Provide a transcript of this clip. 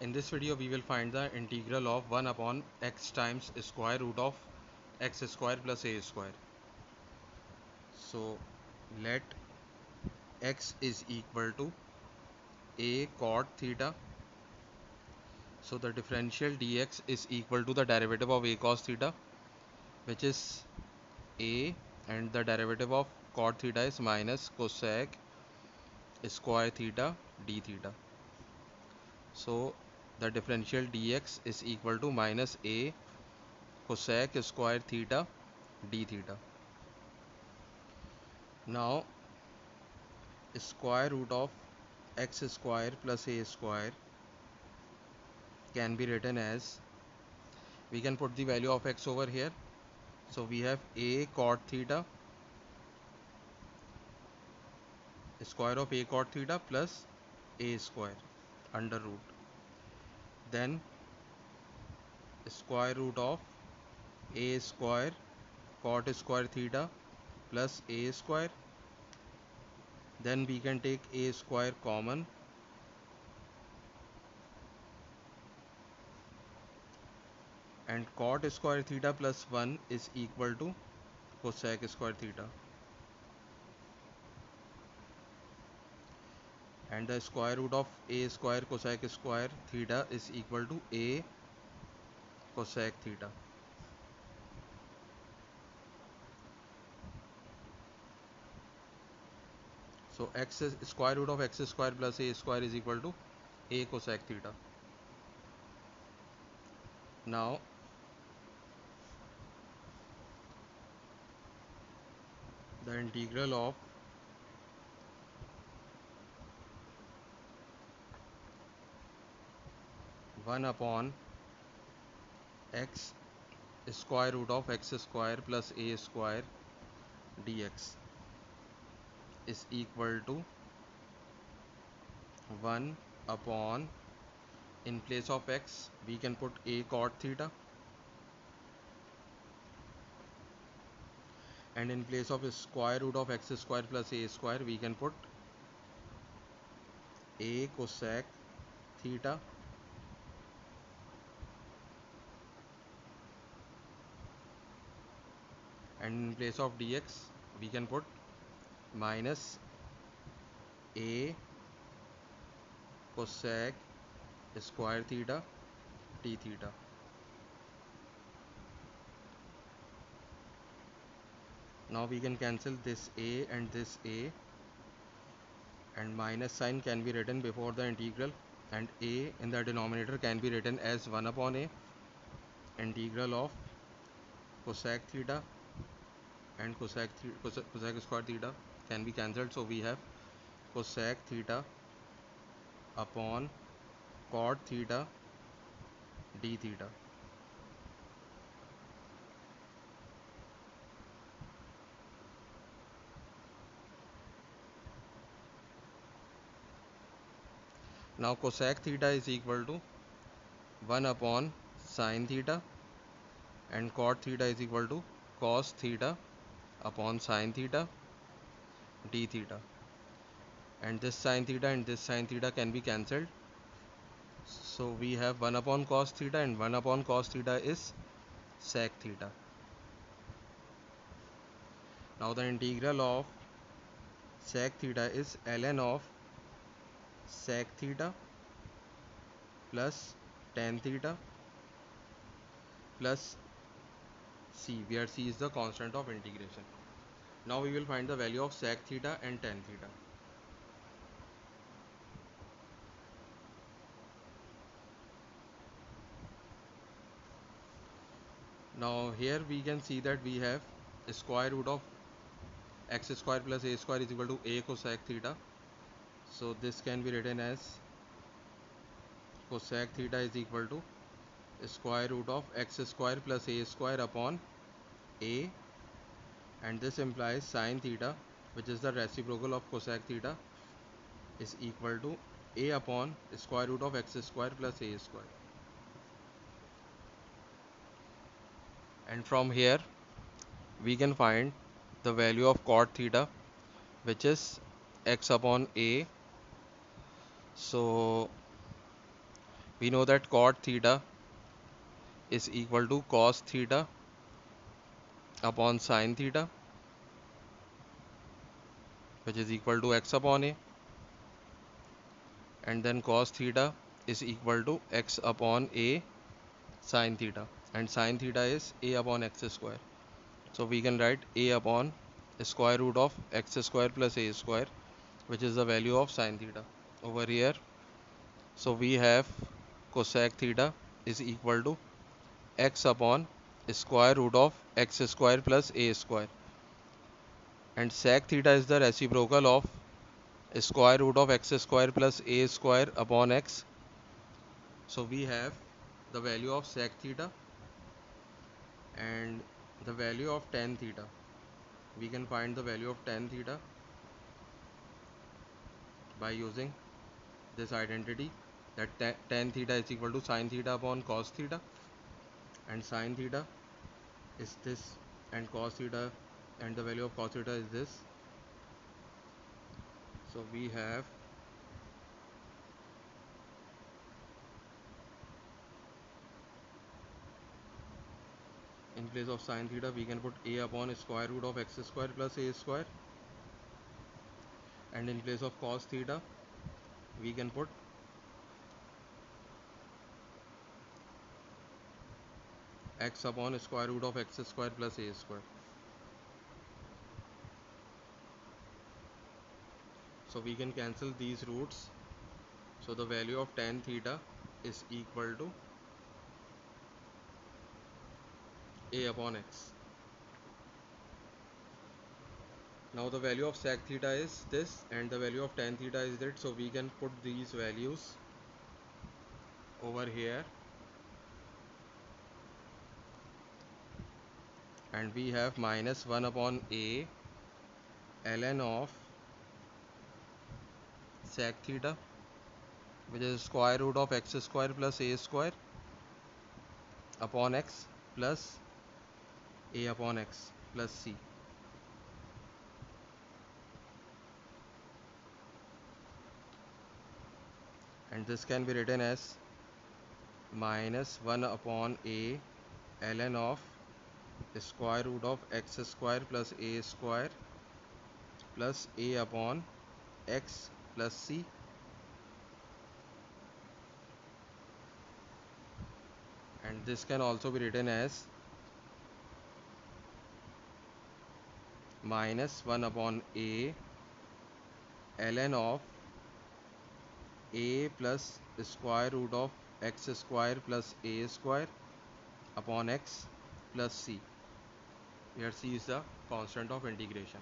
In this video we will find the integral of 1 upon x times square root of x square plus a square. So let x is equal to a cot theta. So the differential dx is equal to the derivative of a cos theta, which is a, and the derivative of cot theta is minus cosec square theta d theta. So the differential dx is equal to minus a cosec square theta d theta. Now square root of x square plus a square can be written as, we can put the value of x over here. So we have a cot theta, square of a cot theta plus a square under root, then square root of a square cot square theta plus a square. Then we can take a square common, and cot square theta plus 1 is equal to cosec square theta, and the square root of a square cosec square theta is equal to a cosec theta. So x is square root of x square plus a square is equal to a cosec theta. Now the integral of one upon x square root of x square plus a square dx is equal to 1 upon, in place of x we can put a cot theta, and in place of square root of x square plus a square we can put a cosec theta, and in place of dx we can put minus a cosec square theta d theta. Now we can cancel this a and this a, and minus sign can be written before the integral, and a in the denominator can be written as 1 upon a integral of cosec theta and cosec square theta can be cancelled. So we have cosec theta upon cot theta d theta. Now cosec theta is equal to 1 upon sin theta, and cot theta is equal to cos theta upon sin theta d theta, and this sin theta and this sin theta can be cancelled. So we have 1 upon cos theta, and 1 upon cos theta is sec theta. Now the integral of sec theta is ln of sec theta plus tan theta plus c, where c is the constant of integration. Now we will find the value of sec theta and tan theta. Now here we can see that we have square root of x square plus a square is equal to a cosec theta. So this can be written as cosec theta is equal to square root of x square plus a square upon a, and this implies sin theta, which is the reciprocal of cosec theta, is equal to a upon square root of x square plus a square. And from here we can find the value of cot theta, which is x upon a. So We know that cot theta is equal to cos theta upon sin theta, which is equal to x upon a, and then cos theta is equal to x upon a sin theta, and sin theta is a upon x square. So we can write a upon square root of x square plus a square, which is the value of sin theta over here. So we have cosec theta is equal to x upon square root of x square plus a square, and sec theta is the reciprocal of square root of x square plus a square upon x. So we have the value of sec theta and the value of tan theta. We can find the value of tan theta by using this identity, that tan theta is equal to sin theta upon cos theta, and sin theta is this, and cos theta, and the value of cos theta is this. So we have in place of sin theta we can put a upon square root of x square plus a square, and in place of cos theta we can put x upon square root of x square plus a square. So we can cancel these roots. So the value of tan theta is equal to a upon x. Now the value of sec theta is this, and the value of tan theta is that. So we can put these values over here, and we have minus 1 upon a ln of sec theta, which is square root of x square plus a square upon x plus a upon x plus c. And this can be written as minus 1 upon a ln of square root of x square plus a square plus a upon x plus c, and this can also be written as minus 1 upon a ln of a plus square root of x square plus a square upon x plus c, where c is the constant of integration.